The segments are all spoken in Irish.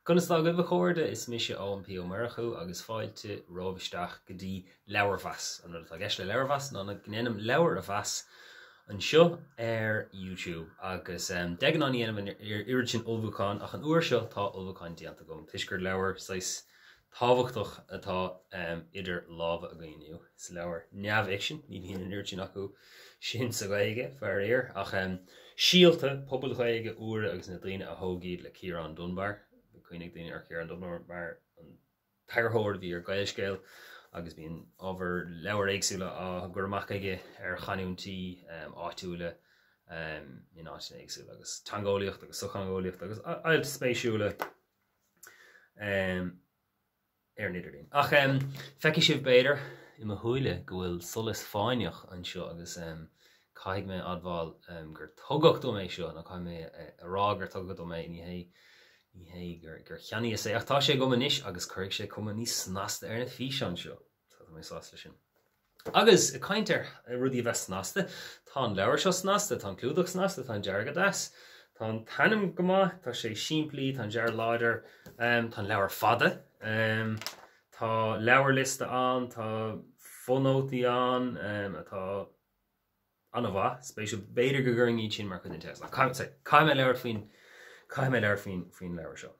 Constá go bhchóirde is mise ó an pí marchu agus fáilte roisteach go dtí leabhar-mheas. An rud a gceist le leabhar-mheas ná gnéanam leabhar-mheas an seo YouTube agus degan an dhéanam irid sin ulbhúcáin ach an uair seo tá ulbhúcáin dianta gom. Tuisgur leabhar sais tábhachtach atá idir lábha a gcaoinniu. Is leabhar neamh-action, ní híon an irid sin acu sin sa gaige fear éir ach Síolta pobl gaige uair agus na daoine a thógaíd le Ciarán Dunbar. Cuoinnig daoine ar Ciarán Dunbar mar an teirthóir bhí ar gailscéil agus bíon ábhar leabhar éagsúla a gur amach aige ar chaúntí áitiúla in áitina éagsúla agus tangólaíocht agus sochangólaíocht agus ailt spéisiúla ar nidirdín. Ach feici sibh beidir I mo thuaile go bhfuil solas fáineach an seo agus caiig mé admháil gur tugacht do mé seo na caiig mé ará gur tugad do mé ní hé gur cheannaí is ach tá sé go manis agus chuirigh sé cum níos snasta ar na fís an seo. Tá mé sásta sin. Agus i caintear rudí bheith snasta, tá an leabhar seo snasta, tá an clúdach snasta, tá an deargad as, tá an tanam go maith, tá sé siimplí, tá an dear láidir, tá an leabhar fada, tá leabhar lista an, tá fonótaí an, atá an bha, spéisiú beidir go gguring í sin mar chun teas. Caiim leabhar faoin leabhar seo.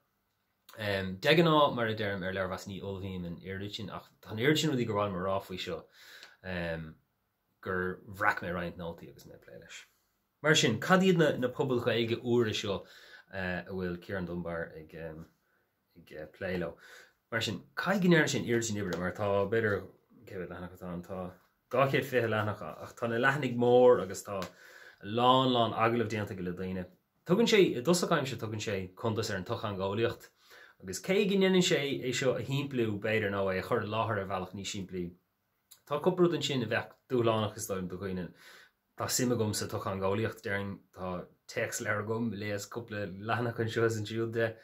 Degan á mar a dearm ar leabhar ní olbhíim an irid sin ach tá an irid sin rudí gur bháil mar ráfaí seo gur bhreac mé roiint nótaí agus mé plé leis. Mar sin, cad iad na pobl gaige uair seo a bhfuil Ciarán Dunbar ag plé le. Mar sin, cai gnéir sin irid sin ibre mar tá beidir céad leanach tá gáchéad fithe leanach ach tá na leithnig mór agus tá lán agalah déanta go le daine. Tugann sé, I dosacháim se tugann sé contas ar an tochangólaíocht agus cé gnéanann sé é seo a himplú beidir ná é chur láthair a bhealach ní siimplí. Tá cupbrúd an sin a bheith dúlánach is do chuoine. Tá sima gom sa tochangólaíocht dearing tá text lear gom léas cúpla leanach an seo an siúd de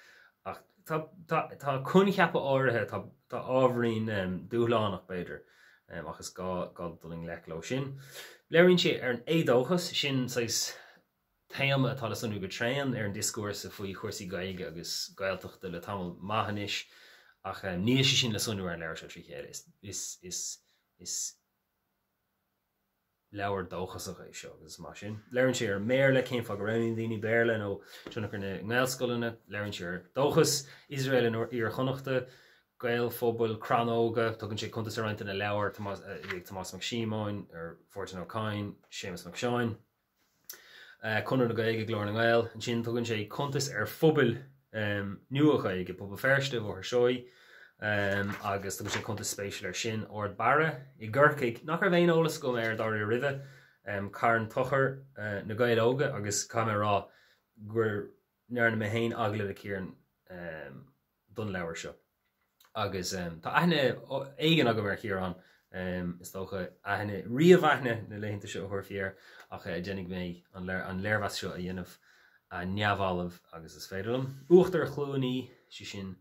ach tá cún cheappa áirithe tá ábhrín dúlánach beidir agus gá duling lechló sin. Léironn sé ar an édóchas sin taim atá le sunú go tréan ar an discúrs a faoi chuirsaí gaige agus gailteachta le tamil maithanis ach níos sin le sunú ar leir seo trí chéad is leabhar dóchasach é seo agus má sin. Léironn sé ar méir le céim fá go raibh daoine béirle nó tunnach ar na ngáilscoileanna, léironn sé ar dóchas Israel ar chonachta, gail fóbal cranóga, tugann sé contas ar roiint na leabhar Tomás Mac Símáin ar Fortin O'Cain, Séamus Mac Seáin. Conar na gaige glór na gail, an sin tugann sé contas ar fóbal nuach gaige, pobal ferste bhór seoí, agus tugann sé contas spéisiúil ar sin ord bara I ggurcaigh nach ar bhéin ólas go ar dair rithe cairn tochar na gail óga agus caim rá gur near na héin agla le Ciarán don leabhar seo. Agus tá aithne éigen agam ar Ciarán is dócha aithne riamhaithne na léinnta seo thuirfíar ach dénig mé an léirmheas seo a dhéanamh a neamhálamh agus is féidirlam. Uachtar chlúnaí si sin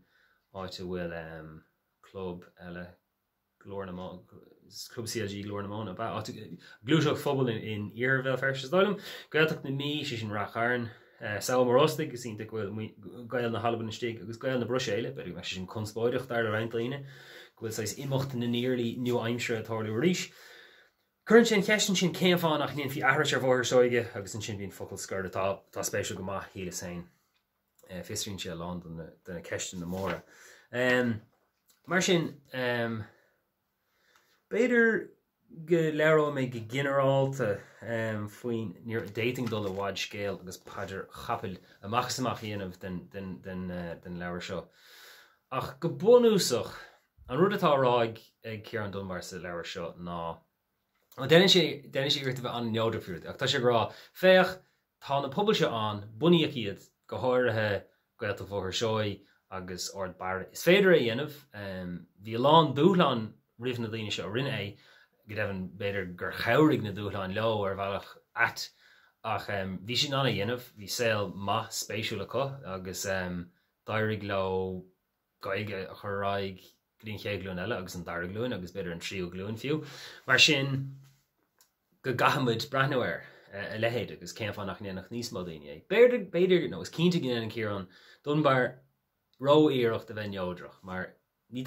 áite bhfuil club eile glór na mán, club CLG glór na mán glúiseach fóbal in iarmhil ferstas dáilm. Gailteach na mí si sin rachárn Saoil Morostig gus ínta bhfuil gail na halban na stig agus gail na bruséile, beidir me sin conspóideach dar le reinintlaine, bhfuil sais imachta na níorlaí nua aimsre atáirú ríis. Current sin ceistan sin céim fáin nach níon fi ahras ar bhór sóige agus an sin bhíon focail scar tá spéisiú go maith híle sain. Fiosríonn sé lán donna ceistan na móra. Mar sin, beidir go leabhar mé go ginearálta faoin níor dating dul a bháid scéal agus paidir chapel amachs amach dhéanamh den leabhar seo. Ach go bunúsach an rud atá rá ag Ciarán Dunbar sa leabhar seo ná. Déanann sé iirta bheith an neodrafúd ach tá sé rá féach tá na pobl seo an buíoch iad go háirithe gailteach bhór seoí agus ord bara. Is féidir é dhéanamh bhí lán dúshlán riamh na daoine seo rinne é go raibhann beidir gur chairigh na dúshlán leo ar bhealach at ach bhí sin anna dhéanamh bhí saoil maith spéisiúla acu agus dairigh le gaige a choráig glín chéad glún eile agus an dar glún agus beidir an tríú glún fiú. Mar sin go gahamid breithneir a lehéad agus céim fáin nach níos mó daoine. Beidir nó is cínta gin an Ciarán Dunbar ró íirecht a bheith neodrach, mar ní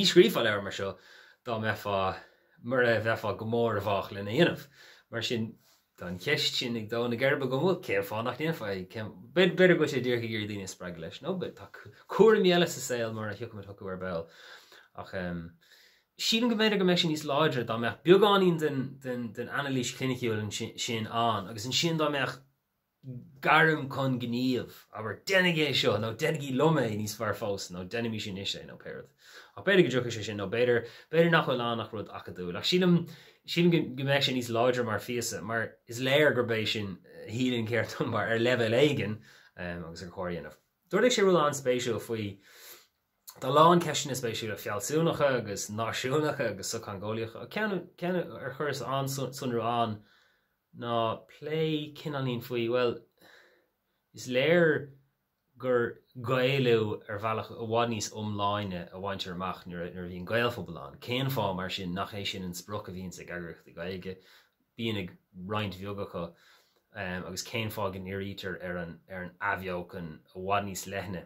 scrífa leir mar seo dá mefa mar a bheitfa gomór a bhach lena dhéanamh. Mar sin don cheist sin ag dá na gerbe go bhfuil céim fánach nífa beidir go sé dtíorcha gur daoine spreag leis. No, but tá cuara míle sa saoil mar a thiocm thucu ar bell. Ach sílan go méidir go meis sin níos láidir dá meach beagáín den analís cliniciúil sin an, agus an sin dá meach garum chun gníomh, aber denigé seo, nó denigí lome níos fear fós, nó denimí sin is é nó péad. Ach beidir go dúcha sé sin, nó beidir nach bhfuil annach rud acadú. Ach sílan go meis sin níos láidir mar fiasa, mar is léir gur bééis sin hílann céir Dunbar ar level éigen agus ar choiríanamh. Dúirigh sé bhfuil an spéisiúil faoi tá lán ceisina spéisiúil a fealsúnacha agus náisiúnacha agus socangóliacha. Ceanna ar churas an sunrú an ná play cinálín faoi, well, is léir gur gailú ar bhealach a bhád níos omláine a bhaintear amach nuair bhíon gailfobal an. Céan fá mar sin nach é sin an spruch a bhíonn sa gagricht i gaige, bíon ag roint bheogacha agus céan fá gan irítar ar an abheocan a bhád níos lethne.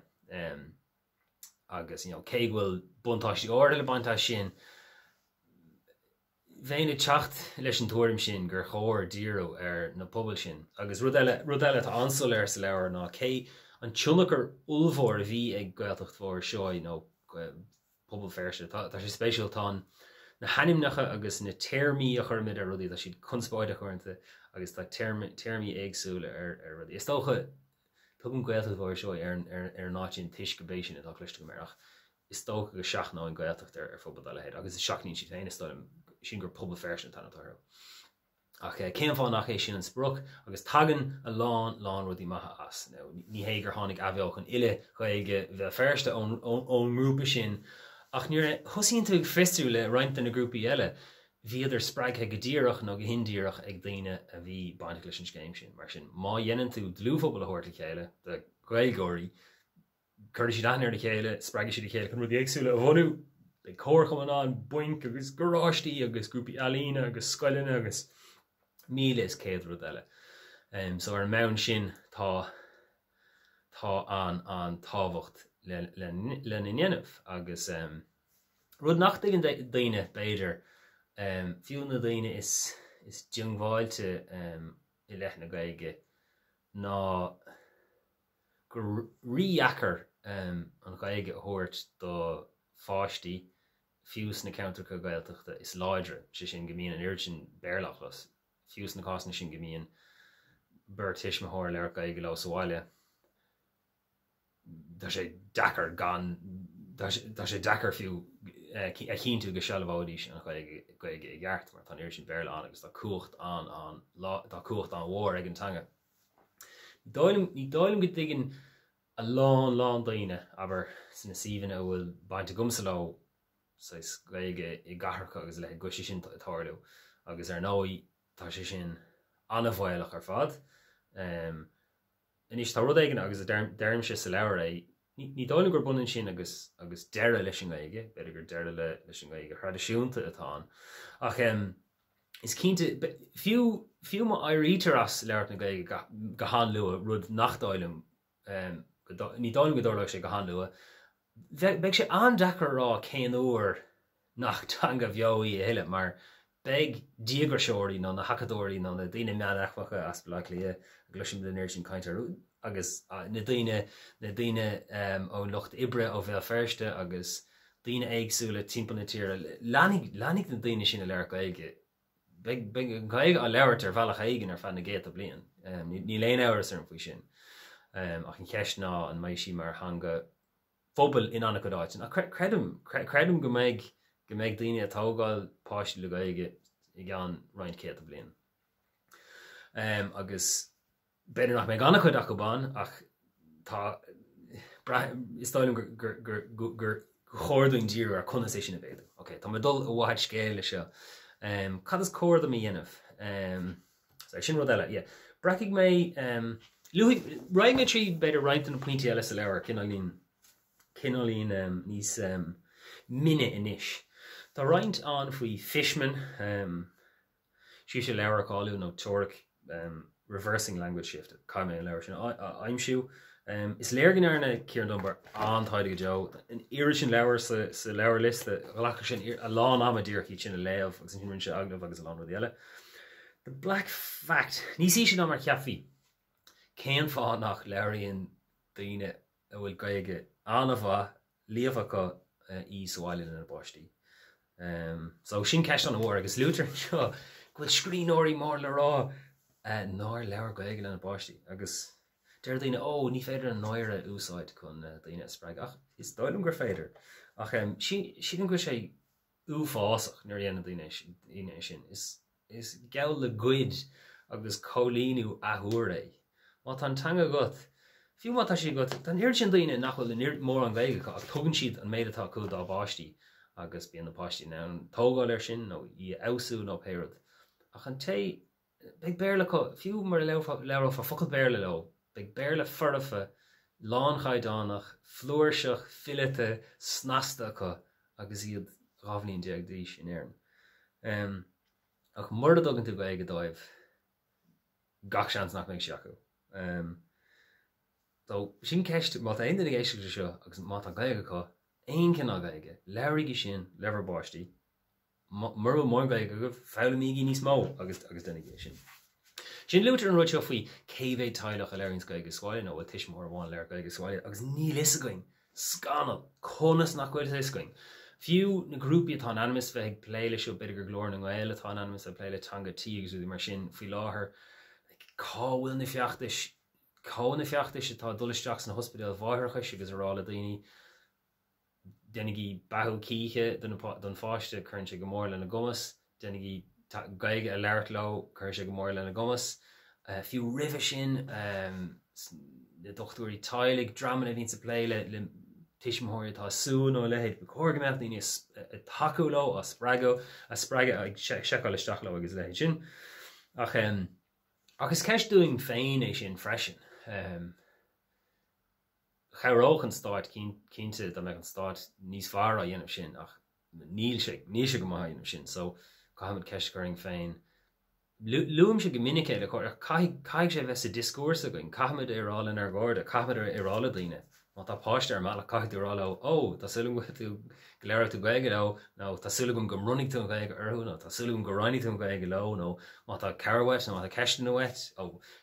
Agus, cé bhfuil buntáistí orda le baintá sin, bhéine teacht leis an tuairim sin gur chóir díú ar na pobl sin. Agus rud eile tá ansol ar sa leabhar ná cé an tionachar ulmhór a bhí ag gaeltacht mhór seoid nó pobl feirse. Tá sé spéisiúil tá na hanimneacha agus na téirmí a churmid ar rudí tá siad conspáide chuirnta agus tá téirmí éagsúla ar rudí. Is tócha tugam gaeltacht mhór seoid ar náidin tuis go bééis sin atá cluiste go marach. Is tócha go seaachná an gaeltacht ar fóbal leihead, agus is seaachnín si féin istáim sin gur pobl feirse an tanatá. Ach céim fá nach é sin an spruch, agus tagan a lán rudí maithe as. Ní hé gur tháinig abheoch an ile chuige bheith feirste ón grúpa sin. Ach nuair thusíonn tú fistú le roiint na grúpaí eile, bhí idir spreagthe go díireach nó go hindíireach ag daoine a bhí bainteach leis an scéim sin. Mar sin má dhéanann tú dlúfhobal a thuirta chéile, de gailgóirí, chuirte siad aithne ar de chéile, spreagadh siad de chéile, chun rudí éagsúla a bhonú, ag cóircha an buinc agus goráistí agus grúpaí alína agus scoilena agus míle is céad rud eile. So ar mán sin tá an tábhacht le inéanamh agus rud nach an daoine beidir fiú na daoine is deonghailte i leith na gaige ná gur ríachar an gaige a thuirt do fáistí fiús na countercha gaeltachta is láidre sé sin gomíon an urchin bearlachlas. Fiús na cásna sin gomíon bur tiisme thóir leir gaige lá sáile. Tá sé dachar fiú a cínú go sealbháidís an gaige i gceart mar tá urchin bearla an agus tá cuacht an mhór ag an tanga. Ní dáilm go dtugin a lán daoine aber sna síomhanna bhfuil bainte gumsa lá gaige i gcatharcha agus le go sin táirliú agus ar nóí tá sé sin anna bhhailech ar fad. Inis tá rud éigen agus a derm sé sa leabhar é, ní dáilm gur bunan sin agus deire leis an gaige, beidir gur deire leis an gaige tradiisiúnta atá. Ach is cínta fiú má éirítar as leabhart na gaige go háanlua rud nach dáilm ní dáilm go dóirleach sé go háanlua. Bheadh sé andachar rá céan uair nach tanga bheoí a heile, mar beag díagar seoirí ná na hacadóirí ná na daoine meanachfacha as bla lia a gluisim den ir sin caiintear agus na daoine ó lucht ibre ó bheith feirste agus daoine éagsúla timp na tíre leannig na daoine sin a leir gaige. Beag gaige a leabhart ar bhealach éigen ar fan na géad a blian. Ní léon áras ar an faoi sin. Ach an ceist ná an maiid sí mar hanga fóbal in anna godáit. Credum go méid daoine a tógáil páistí le gaige i gceann roiint céad a blian. Agus beidir nach méid anna chud ach go bán ach tá is stáilm gur chóirdainn díú ar chuna sé sin a bhéidir. Ok, tá dul a bhaid scéile seo. Cad is cóirda mí dhéanamh? Sin rud eile, braigh mé roiing mé trí beidir roiint an pointí eile sa leabhar cinálín níos mine inis. Tá roiint an faoi Fishman, sí sé leabhar cáú nó teoric reversing language shift, caiimé leabhar sin aimsiú Is leergin arna Ciarán Dunbar antaidige Joe an irisin lewer sa lewer list galach sin a lá am a dúrchi sin a leamh agus sin se aglah agus a lá eile. The black fact ní sí sin mar ceafi céan fá nach leiríon daine a bhfuil gaige anmha líomhacha í sáilin in a báistí. So sin ceist an bhór agus lútar seo gofuil scríóirí mór le rá náir leabhar gaige in a báistí agus deir daine ní féidir an náire úsáid chun daine spreag ach is dóm gur féidir ach sin go sé úfásach nuair dhéanana daine sin is geall le guid agus cholíú athúir é má tá tanga got fiú má tá sí got tan hirir sin daine nachfuil in mór an gaige ach tugann siad an méid atá chud á báistí agus bíon na páistí ná tógáil ar sin nó í ausú nó péad ach an té beag béirle fiú mar leabhar fa focail béirle le beag béirle forfa lán chaidánach flúirseach fillete snasta acu agus iad rábhníonn deag dís in éireann ach mar dogann tú gaige dóibh gach seans nach méid seacu so sin ceist má aon den éisiú seo agus má an gaige có aon cin á gaige leirigh sin leabhar báistí mar mór gaige go fála míí níos mó agus denigé sin. Sin luútar an ruid seo faoi céhéh teilech a leirn gaige sáile nó bhfuil tuis mór bháin leir gaige sáile agus ní lisagain scanal conas nach bhfuil iscain. Fiú na grúpi atá animus bheith pléile seo beidir gur glór na ghile tá animus a pléile tanga tí agus mar sin faoi láthair cáhfuil na feachtais atá dulisteach na hospidal bháthircha agus arála daoine denigí bathú cíche don fáiste chun sé go mór lena gomas denigí gaige a leirt le chun sé go mór lena gomas fiú rih sin de dochtúirí tailig draman a vín sa pléile le tiismthóir tá sún ó lehéid be chógameach daoine taú le a sppraige ag seáil isteach le agus lehéid sin ach agus ceistúing féin é sin freisin charóch an stáit cínte do meid an stáit níos fearr a dhéanamh sin ach níl sé go maith dhéanamh sin so caiimiid ceistcuring féin luam sé go minic le chuir caiig sé bheith sa discúrsa goin caiimiid arálan ar gáda caiimiid ar arála daoine má tá páiste ar meach caiith arála tá sulm go tú léir tú gaige le nó tá sulm go runnig tú gaige arú nó tá sulm go rainí tú gaige le nó má tá carhait nó má tá ceiste wet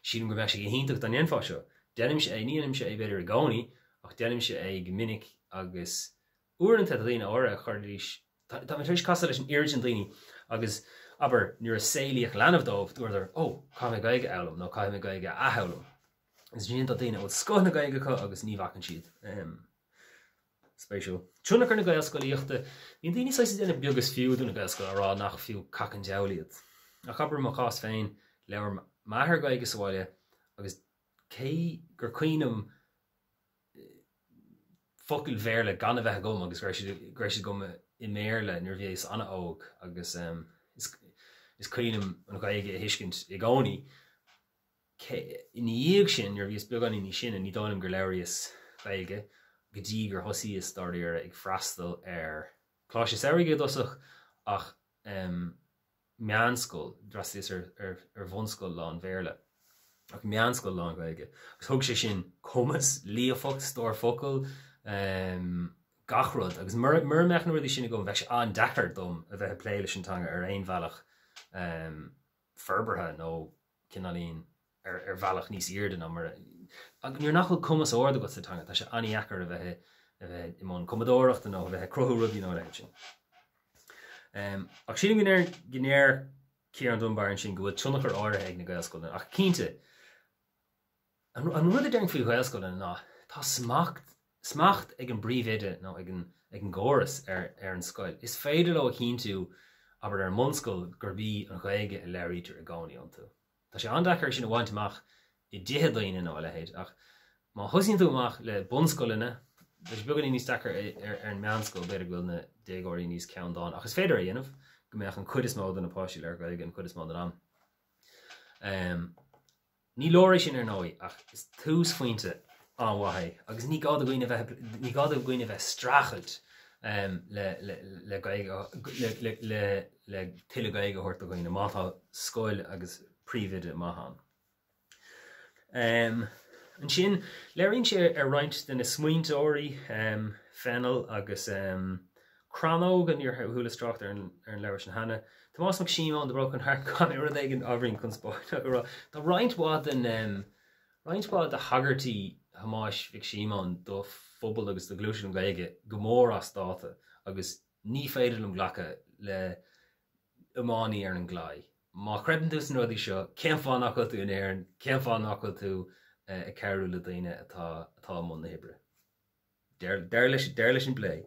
sílim go bheith sé go híntaach don éonfá seo denim sé níanam sé é beidir a gáí ach denim sé é go minic agus uanta a daoine ára chuirlís tá tuis casa leis an urgent daoine agus aber nuair a saoíoch leanamhdómh dúidir caiim gaige elam nó caiim gaige athelam is bhíon a daine bhil scóth na gaige chu agus ní bhacan siad spéisiú. Trúna chu na gailscoilíochta híon daoine sa déanana beaggus fiúdú na gailscoil ará nach fiú cacan dealiad a chabar má chás féin leabhar maithir gaige sáile agus cé gur cuiinm focail bhéirle gan a bheith gom agus gréisi gom i méirle nuair bhééis anna óg agus is cuiinm an gaige a hiiscint i gáí in dhéag sin nuair bhíos beag ní sin a ní dánim gur leiríos gaige go dtí gur thosaí is stardaíar ag freastal ar chláis is airige dosach ach meánscoil drastíos ar bhunscoil lán bhéirle ach meánscoil lán gaige agus thug sé sin cumas líofocht stór focail gachrod agus mar mechan ruí sinna go bheith an dechar dom a bheith pléile sin tanga ar aon bhealach ferberthe nó cinálín ar bhealach níos irde ná mar nuair nachfuil cumas orda go sa tanga tá sé aníachar a bheith imón commodóireachta nó a bheith crothú rugí nó leid sin. Ach sin gnéir Ciarán Dunbar sin go bhfuil tunnachar áirithe ag na gailscoilna ach cínte an rud a deing faoi gailscoilna ná tá smacht ag an bríomhéide nó ag an ggóras ar an scoil. Is féidir le a cínú aber ar monscoil gur bhí an gaige a leirítar a gáí an tú. Tá sé andachar sin a bhaintach i ddithe daoine nó lehéid ach má thosaíonn tú amach le bunscoilena leis beganí níos dachar ar an meánscoil beidir bhfuil na déagóirí níos ceann dáin agus féidir a dhéanamh go mbeadh an chud is mód an napáisiúil ar gaige an chud is mód an am. Ní leir sin ar nói ach is tús faointe anmhaithe agus ní gád a gcuoine bheith strachelt le tuile gaige thuirt a gcuoine mátá scoil agus príomhide maithan. An sin léironn sé roinnt den na smuointeoirí fennel agus cranóg an ar thuúlastracht ar an leabhar sin hana. Tá más mac síán de broken heart gan ar an ábhrín chun spáid. Tá rointhád de Haggerty hamáis fic síán do phobal agus do glúisiún gaige go mór as státa agus ní féidir an ghlacha le imánaí ar an gláid. Má credan tús an rudí seo, céim fáin acu tú in éireann, céim fáin acu tú a ceirú le daine atá món na hibre. Deir leis an blé.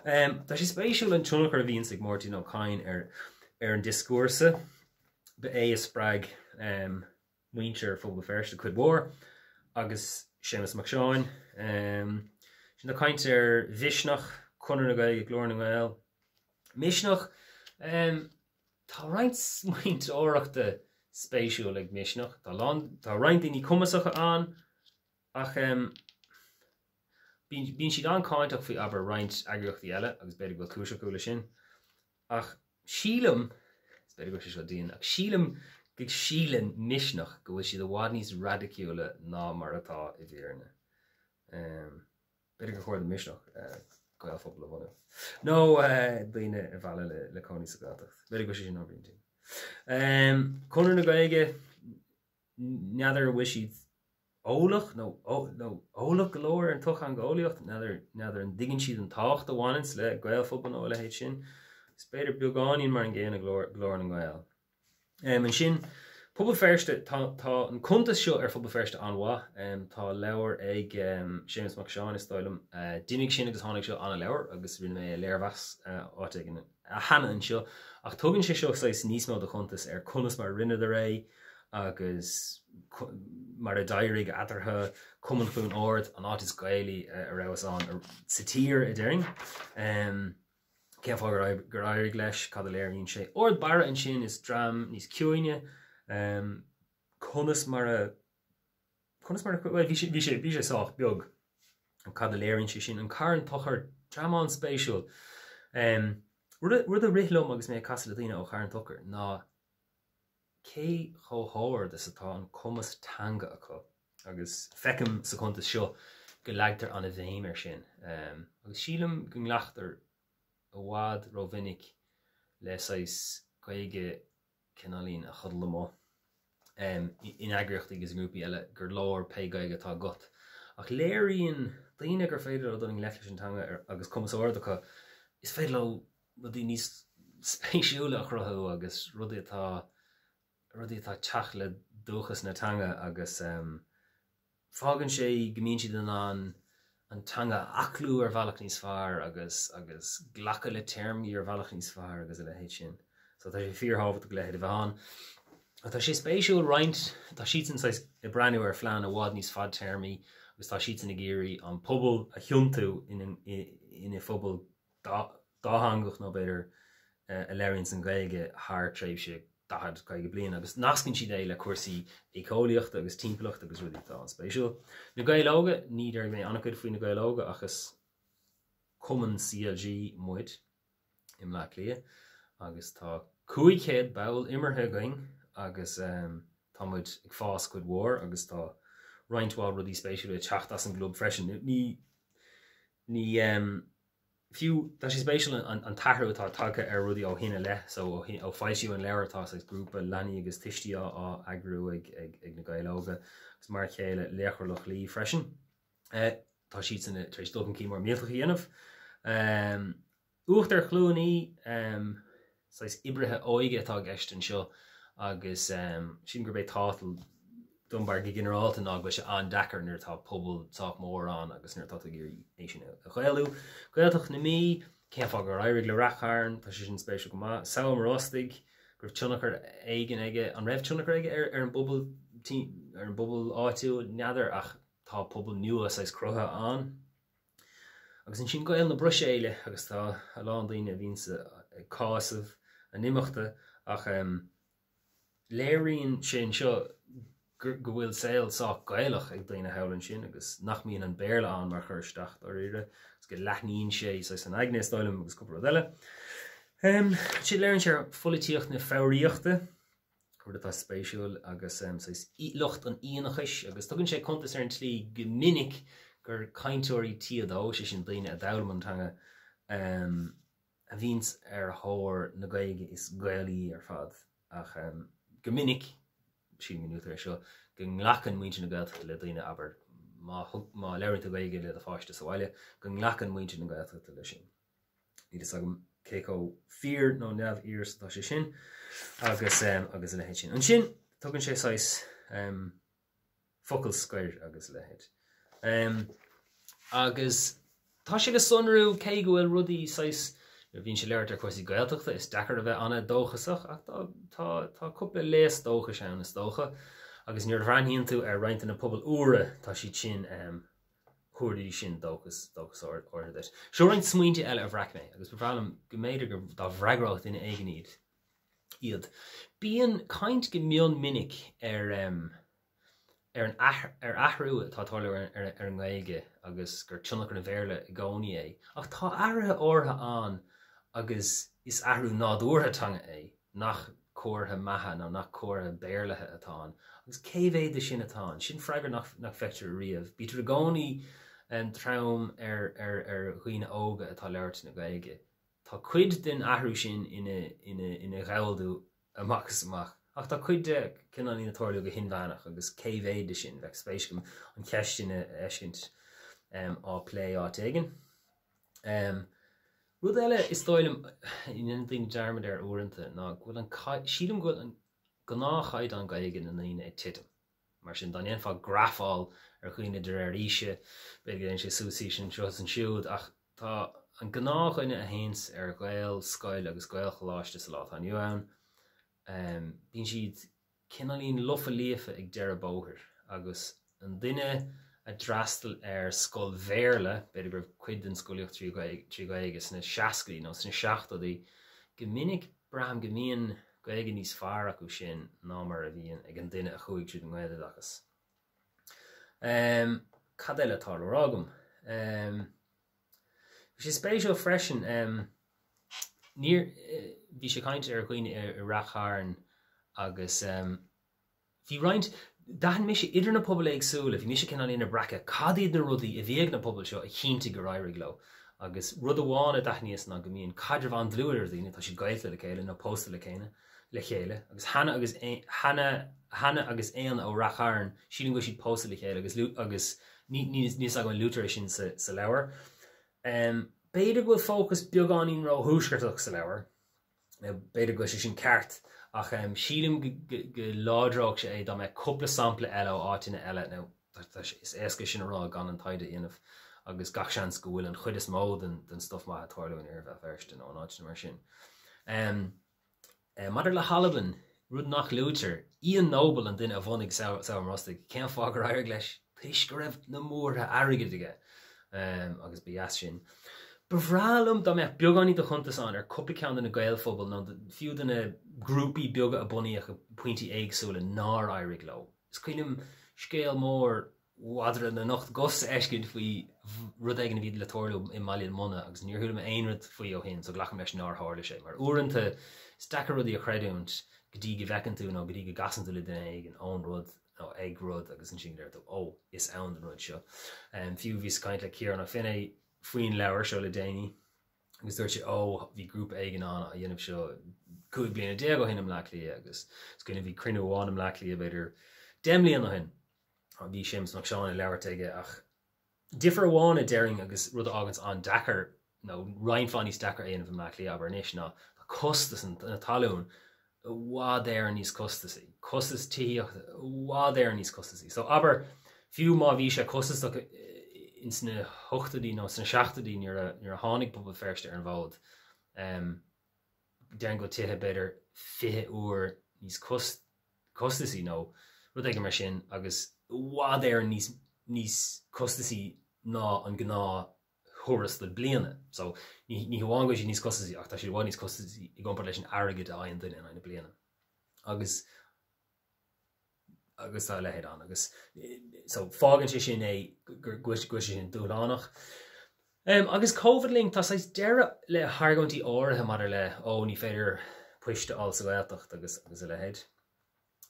Tá sé spéisiúil an túnachar a bhíonn sig mórtí nó cáin ar an discúrsa be é a sppraig muintear phobal feirste chud mhór agus Séamus Mac Seáin. Sin na cáint ar bhisnach chunar na gaige glór na gael. Misnach tá roinnt muint áireachta spéisiúil ag misnach. Tá roinnt daoine cumasacha an ach bíonn siad an cáintach faoi aber roinnt agriochtaí eile agus beidir go cúise cúla sin. Ach sílam, is beidir go sé seo daon, ach sílam go sílan misnach go bhfuil siad a bhád níos radiciúla ná mar atá i bhíorna. Beidir go chuir misnach gael phobal a bhana. No, daoine a bhela le cánaí sa gatacht. Beidir go sé sin ábhríonn. Conar na gaige neadar bhfuil siad ólach ólach golóir an tuchan gáilíocht neadar an digann siad an tácht a bhhainins le gael phobal óla héit sin. Is beidir beagáín mar an ggéana glór an gael. An sin phobal feirste tá an contas seo ar phobal feirste anhá tá leabhar ag Séamus Mac Seáin is stáilm duine sin agus tháinig seo anna leabhar agus rinne mé léarmheas áit ag a hana an seo ach tugann sé seo níos mó de contas ar conas mar rinne de ré agus mar a dairigh atartha cuman fún ord an áit is gailí a raibh an sa tír a deiring. Ceap gur áirigh leis cad a léiríonn sé. Ord bara an sin is dram níos ciúine conas mar bhí sé sách beag an cad a léironn sé sin an cairn tochar dramán spéisiúil. Rud a rihlóm agus mé casa le daine ó cairn tochar ná cé chomhthóir is atá an cumas tanga acu agus fecim sa contas seo go leagtar an a bhéim ar sin. Agus sílam go ngleachtar a bhád rovinnig le sais gaige cinálín a chudal amó in agriocht agus grúpi eile gur láir pe gaige tá got. Ach léiríonn daoine gur féidir ó doning leis an tanga agus cumas ordacha is féidir le rudí níos spéisiúla a chruthú agus rudí atá teach le dúchas na tanga agus fágann sé gomíonn siad an tanga aclú ar bhealach níos fearr agus ghlacha le termí ar bhealach níos fearr agus a le héit sin. So tá sé fíorthabhairt go lehéad a bheán. Tá sé spéisiúil roinnt tá siad i breanú ar phlean a bhád níos fad termí agus tá siad in géirí an pobal a thiúntú in phobal dáhangach nó beidir a léironn san gaige thar tréimhse dahad gaige blian agus nascinn siad é le cuasaí écóíocht agus timpeacht agus rudí tá an spéisiúil. Na gailóga ní ar mé annachcuid faoin na gailóga agus cumann CLG muid im le lia agus tá 500 bail imirthe going agus tá muid ag fás chud mhór agus tá roinntháil rudí spéisiúil teach as an glob freisin. Ní fiú tá sé spéisiúil an tathú atá tagcha ar rudí ó híine le so ó fáisiú an leabhartá ag grúpa leanaí agus tistí á agrú ag na gailóga agus mar chéile léchorlach lí freisin. Tá siad san éis dulcan cí mar mílcha dhéanamh. Uacht ar chlúnaí ibrithe óige atá gceist an seo agus sin gur bé tátal Dunbar go generalta ná go se an dachar nuair tá pobalách mór an agus nuair tá gur é sin a chuilú. Gailteach na mí céim fá gur éirigh le racharn tá sé sin spéisiú go má saoim rostig gur tunnachar éigen aige an raibh tunnachar aige ar an bubal áitiú neadar ach tá pobal nua sais crutha an. Agus an sin gail na bruse éile agus tá a lán daoine bhín sa cásamh a nimachta ach léiríonn sin seo go bhfuil saoil sách gailech ag daoine helann sin agus nach míon an béarla an mar chuirsteach ar ire agus go leithníonn sé san aigné stáilm agus cúpla eile. Si léironn sé folaíocht na fáiríochta chuir atá spéisiúil agus lucht an íonachis agus tugann sé contas ar an tlí go minic gur caintúirí tíadó sé sin daoine a dalamantanga a bhíns ar thóir na Gaeilge is Gaelí ar fad ach go minic sin minútar ar seo go nglacan muinte na Gaeltachta le daoine aber má leirint a Gaeilge le a fáiste sa bhaile go nglacan muinte na Gaeltachta le sin. Ní agam céó fír nó neamh írs tá sé sin agus le héid sin. An sin tugann sé sais focail scoir agus le héid. Agus tá sé go sunrú cé go bhfuil rudaí sais bhín sé leir ar chuí Gaeltachta is dechar a bheith anna dóchasach ach tá cúpla léas dócha sé an is dócha agus níor bhreaíonn tú ar roiint na pobl uaire tá si sin chuirdaí sin dóchas ortha. Seo roiint smuointe eile a bhreac mé agus bhrealam go méidir gur dá bhreagracht ina éigeníd iad. Bíon caint go mion minic ar athrú tátála ar an Gaeilge agus gur tionach na bhéirle i gcónaí é ach tá airithe ortha an agus is athrú nádúrtha é nach cuairtha maithe nó nach cuairtha béirlethe atá agus céimhéad de sin atá sin freigar nach feictear riamh bítar a gcónaí an tram ar chuoine óga atá leirt na Gaeilge. Tá cuid den athrú sin ina ghaildú amachchas ach tá cuid de cinnaí na tóirú go hinmheannach agus céimhéad de sin bheith spéiscim an ceistine eiscint á plé áit éigen. Rud eile is dóilm in daoine dearmad ar uaireanta ná sílim go ná chaid an Gaeilge na naoine ag titim. Mar sin daon fá grafáil ar chuoine de ar ise beag sé súsí sin seo an siúd ach tá an gná chuine a héins ar Gael Scoil agus Gael choláiste sa lá aniu ann. Bhín siad cinálín lofa líofa ag deire bóthir agus an duine a drastal ar scoil bhéirle beidir gur cuid den scoiliocht trí Gaeilge sna seacaí nó sna seachtaí go minic braham go mbíonn Gaeilge níos fearr acu sin ná mar a bhíonn ag an duine a chuig tríd an Gaeilge agus. Cad eile tá rágam. Bhí sé spéisiúil freisin bhí sé caint ar chuoine ar rachárn agus bhí roiint dahan mis sé idir na pobl agsúla, bhí mis sé cinál ina bracha cadíad na rudaí a bhíag na pobl seo a chinnta go raibh lo agus rud amháin a daithníos ná go mbíonn caidir bhain dlúir daoine tá si gaithla le chéile nó pósta le chéile agus hana agus éan ó rachárn sílim go siad pósta le chéile agus níos agan lútar sin sa leabhar. Beidir go fócas beagáín rá thuúscartach sa leabhar, beidir go sé sin ceart ach sílim go ládróg sé é dá me cúpla sampla eile ó áitina eile nó is éasca sin rá gan an taide inmh agus gach sean go bhfuil an chuid is mód den stuff má atáirún ar bheith ferste nó an áitina mar sin. Maidir le Halaban rud nach lútar íon nóbal an duine a bhhanig saoim rosta cean fá gur air leis tuis go raibh na mórtha airgeige agus bías sin. Bhrealam dá me beagáí do chuntas an ar cúpla ceann na Gaelphobal nó fiú na grúpaí beaga a bunaíoch a pointí éagsúla ná airig lo. Is cuinim scéal mór wadra na nacht gos eiscid faoi rud éigen bhí le tóirú i Maileán Mona agus níor thuúla aonrad faoi ó hin so ghlacham leis ná hála sé. Mar uaireanta is dechar rudí a chreidúnt go dtí go bhecinn tú nó go dtí go gasan tú le duine ag an ón rud nó ag rud agus an sin leirú ó is ann an rud seo. Fiú bhís caint le Ciarán a finné faoin leabhar seo le déine agus dúirt sé ó bhí grúp éigen an a dhéanamh seo cúig bliana déag ó hinam lechlí agus gona bhí crinú bháin am lechlí a beidir déimlíon ó hin a bhí sémas nach seán i leabhart aige ach difar bháin a deiring agus rud agans an dechar nó reinfáin níos dechar éanamh am lechlí aber níos ná costas na talún bhád éar níos costasaí costas tííocht bhád éar níos costasaí so aber fiú má bhí sé costas in sna hochtadí nó sna seachtadí níor a tháinig pobl ferste ar an bhád dean go tithe beidir 20 uair níos costasaí nó rud ag mar sin agus bhád éar níos costasaí ná an gná thuras le bliana so ní bháin go sin níos costasaí ach tá sé bháin níos costasaí i gcompar leis an airgid a aon duine na bliana agus tá lehéad an agus so fágann sé sin é gur sin dúlánach. Agus COVID-ling tá sais deire le hargantí áirithe mar le ó ní féidir puiste all sa bhilteach agus a lehéad.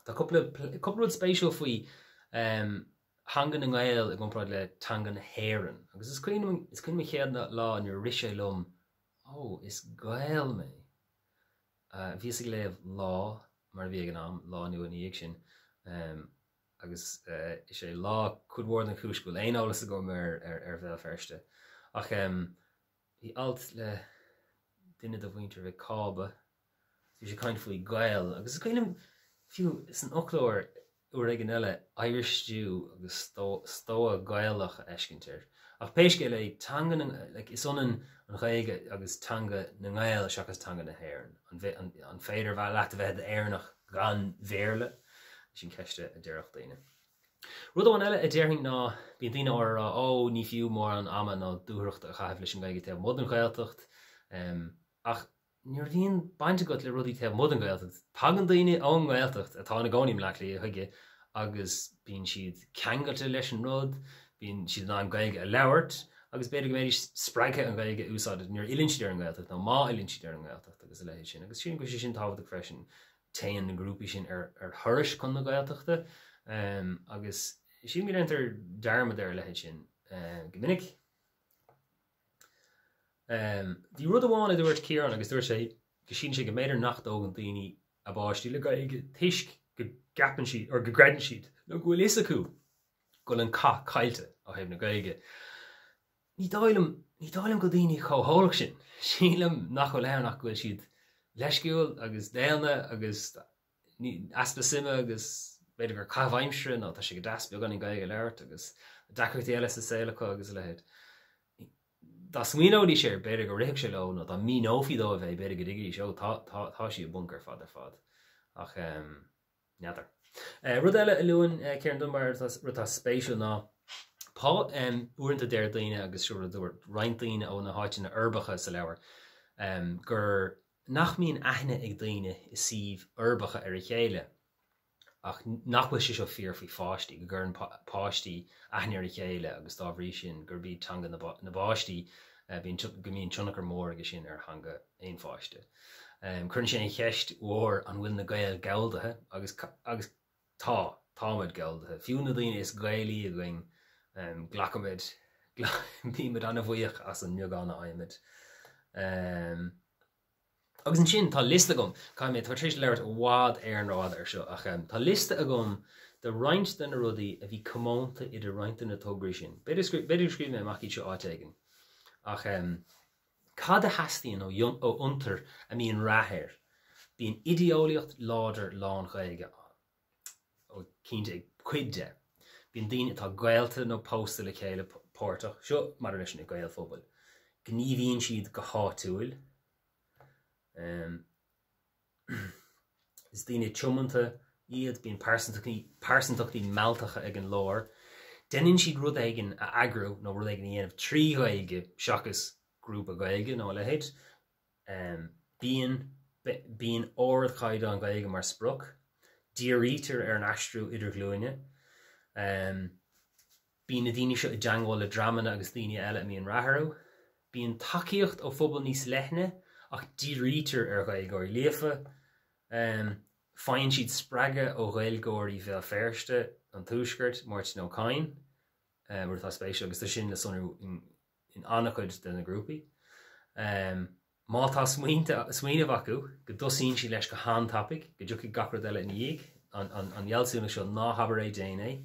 Tá couple spéisiú faoi hangan an gael ag gomráid le tangan héan. Agus is cuine chéad na lá an ri lom is gael mé. Bhí sig léh lá mar bhí an am lá nu an íag sin agus is sé lá chudhór an chúscoil éálas a go mar bheith ferste. Ach hí alt le duine do bhaintear bheith cába hí sé caiin faoi gael agus is cuine fiú is an ochlóir uair ag an eile Irish stew agus stó a gaelach a eiscintir. Ach péisce le tangan is an chaige agus tanga na gael seachas tanga na héan. An féidir bheit leat a bheith éarnach gan bhéirle sin ceiste a deireach daine. Rud an eile a déirthing ná bíon daine árá ní fiú mór an ama ná dúthracht a chaibh leis an gaige taobh mud an gaeltacht ach níor bhíon bainte go le rudí taobh mud an gaeltacht. Tagan daine ón gaeltacht atá na gáim le chuige agus bíon siad ceangailte leis an rud, bíon siad ná an gaige a leabhart, agus beidir go méidir spreige an gaige úsáid níor ilinn siad ar an gaeltacht ná má ilinn siad ar an gaeltacht agus a leiid sin. Agus sin go sin tábhacht a freisin taon na grúpi sin ar thuris chun na gaeltachta agus sin go antar dearmad ar leiid sin go minic. Bhí rud amháin a dúirt Ciarán agus dúir sé go sin sé go méidir nacht ógan daoine a báistí le gaige tuisc go gapan siad ar go greidan siad nó go bhfuil is acu go an cailte á hebh na gaige. Ní dáilm go daoine chomhthólach sin. Sílam nach go leannach go bhfuil siad leisciúil agus déalna agus aspa sime agus beidir gur caimhhaimsre nó tá sé go daspa gan gaige leirt agus dacirtí eile sa saoilecha agus lehéad. Tá smuoinódí sé beidir go réic sé le nó tá mí nófií dó a bheith beidir go digí seo tá sí a bunker fad ar fad. Ach neadar. Rud eile a luúin Ciarán Dunbar rutá spéisiú ná pá uanta déir daine agus siúr dúir reintaíine ó na háite na urbacha sa leabhar gur nach míon aithne ag daine is síomh urbacha ar a chéile ach nachfuil sé seo fíor faoi fáistí go gur an páistí aithne ar a chéile agus dábhrí sin gur bí tanga na báistí go míon tunachar mór agus sin ar hanga éon fáiste. Chun sin cheist uór an bhfuil na gael gealdathe agus táid gealdathe. Fiú na daine is gailí a going glachamid bíimiid anna bhuioch as an miogánna aimimiid. Agus an sin tá lista gom caiimid tá tríéis leirt bhád ar an rád ar seo ach tá lista a gom de roint den na rudaí a bhí commánta idir rointa na tógraí sin. Beidir scríb mé amach seo áiteigen. Ach cad a heastíonn ó untar a míon rathir. Bíon ideolaíocht láidir lán gaige ó cínte ag cuide. Bíon daine atá gaelta nó pósta le chéile pórtach, seo mar leis na gael fóbal. Gníomhíonn siad go háitiúil. Is daine tiomanta iad bíon páirsantaachtaí mealtacha ag an lár. Deninn siad rud aigen a agrú nó rud aigen dhéanamh trí gaige seachas grúpa gaige nó lehéid. Bíon órad chaide an gaige mar spruch. Dírítar ar an astrú idir glúine. Bíon na daine seo i deangáil le dramana agus daine eile a míon ratharú. Bíon takeíocht ó phobal níos leithne ach dírítar ar gaigóir léfa. Fáin siad spreige ó gailgóirí bheith ferste an túisgurt máirt nó cáin bhfuir tá spéisiú agus tá sin le sonú in annachchuid den na grúpi. Má tá smaoineh acu go dosíonn si leis go hántapaigh go dúcha gacrad eile in dhéag an dhealsúna seo ná habar é déana.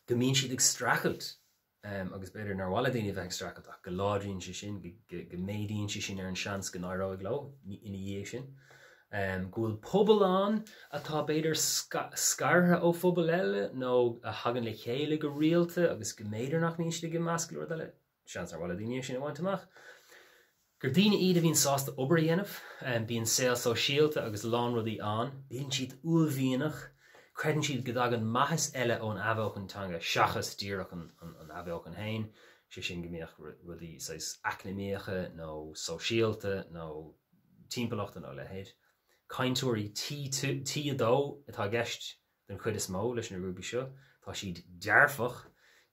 Go míonn siad ag strachailt agus beidir nar bhla daoine bheith ag strachailt ach go ládríonn si sin go méadaíonn si sin ar an seans go náróigh lo ina dhéag sin. Gúil pobal an atá beidir scartha ó phobal eile nó a hagan le chéile go rialta agus go méidir nach níos go meascailúir eile seans ar bhla daoine sin bhaintach. Gur daoine iad a bhíon sásta obair dhéanamh bíon saoil so síolta agus lán rudaí an, bíonn siad ullmhíonach, credann siad go dagan maithas eile ón abhóchantanga seachas díreach an abhóchan hain, sé sin go mbeadh rudaí acnamíocha nó so síolta nó timpachta nó lehéid. Caintúirí tí adó atá gceist den chuid is mó leis na rúbi seo, tá siad dearfach,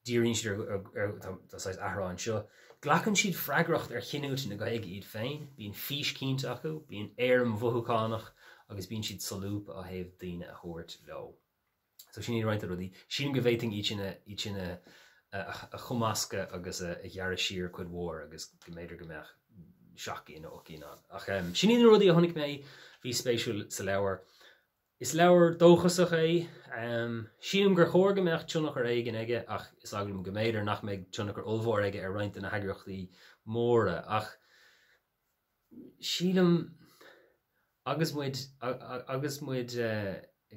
díríonn siad ar athráin seo. Glachann siad freigracht ar chinút na gaige iad féin, bíon fís cínta acu, bíon éarm bhuthúcánach agus bíonn siad solúp a thaobh daoine a thuairt leo. So sin ní roiinte rudí. Sin go bhféiting íine a chumasca agus a dhearra siar chud mhór agus go méidir go mbeadh seachaín ó cíán. Ach sin ní rudí a tháinig mé bhí spéisiúil sa leabhar. Is leabhar dóchasach é, sílim gur chóir go mbeadh tionachar éigen aige ach is agam go méidir nach méid tionachar ulmhór aige ar roiint na heagraachtaí móra ach sílim agus muid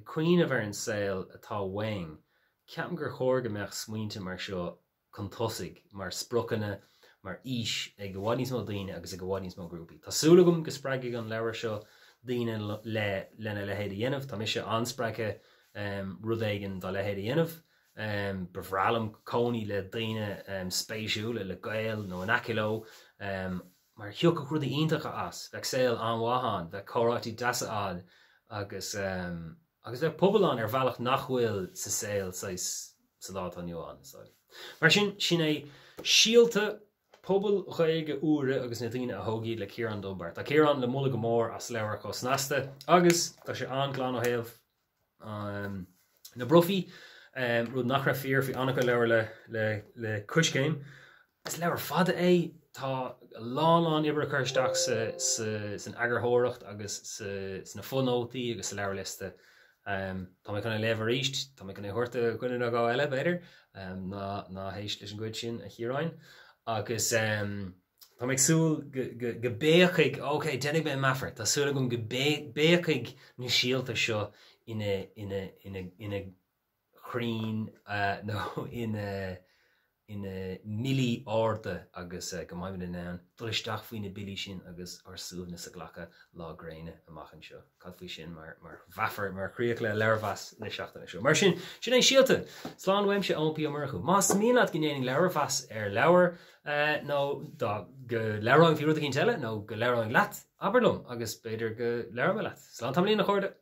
cuioine bhar an saoil atá waing ceapan gur chóir go mbeadh smaointe mar seo chun tosaigh mar sprochanna mar ís ag go bhhaid níos mó daoine agus ag go bhhaid níos mó grúpaí. Tásúla gom go spreagaigh an leabhar seo daoine lena lehéad a dhéanamh, tá mise anspreacha rud éigean dá lehéad a dhéanamh, bhrealam cónaí le daoine spéisiúla le gael nó an aciló, mar thiocach rud iontacha as, bheith saoil anmhathán, bheith chorátí deasaád agus bheith pobalán ar bhealach nachhfuil sa saoil sa dát an Joán. Mar sin é síolta pobl chuige úra agus na daoine a thógaí le Ciarán Dunbar. Tá Ciarán le mula go mór as leabhar chus nasta agus tá sé anglán ó thaobh na brofií rud nach raibh fíor fhí annach go leabhar le Coiscéim. Is leabhar fada é tá lán ibre chuirteach san agarthóireacht agus sna fonótaí agus sa leabhar liste. Tá mé chuna leabhar ríist, tá mé chuna thuirta chuine na gá eile beidir ná hééis leis an gcuid sin a Ciaráin. Agus tá méid súil go béchaigh, óké, dénig mé mafar, tá súla gom go béchaigh na síolta seo ina chrín nó ina millí áda agus go maiid in ann, dulaisteach faoine bilí sin agus ar súbna sa ghlacha lágréine amachchan seo. Cad faoi sin mar bhafar mar chríoch le leabharmheas na seachtainna seo. Mar sin é síolta, slán weimse ónpaí amorchu. Más míad gnéing leabharmheas ar leabhar nó go leabhráin fiú a cinn teile nó go leabhráin leat aberlum agus beidir go leabhar leat. Slán tamlíon nach chuirde.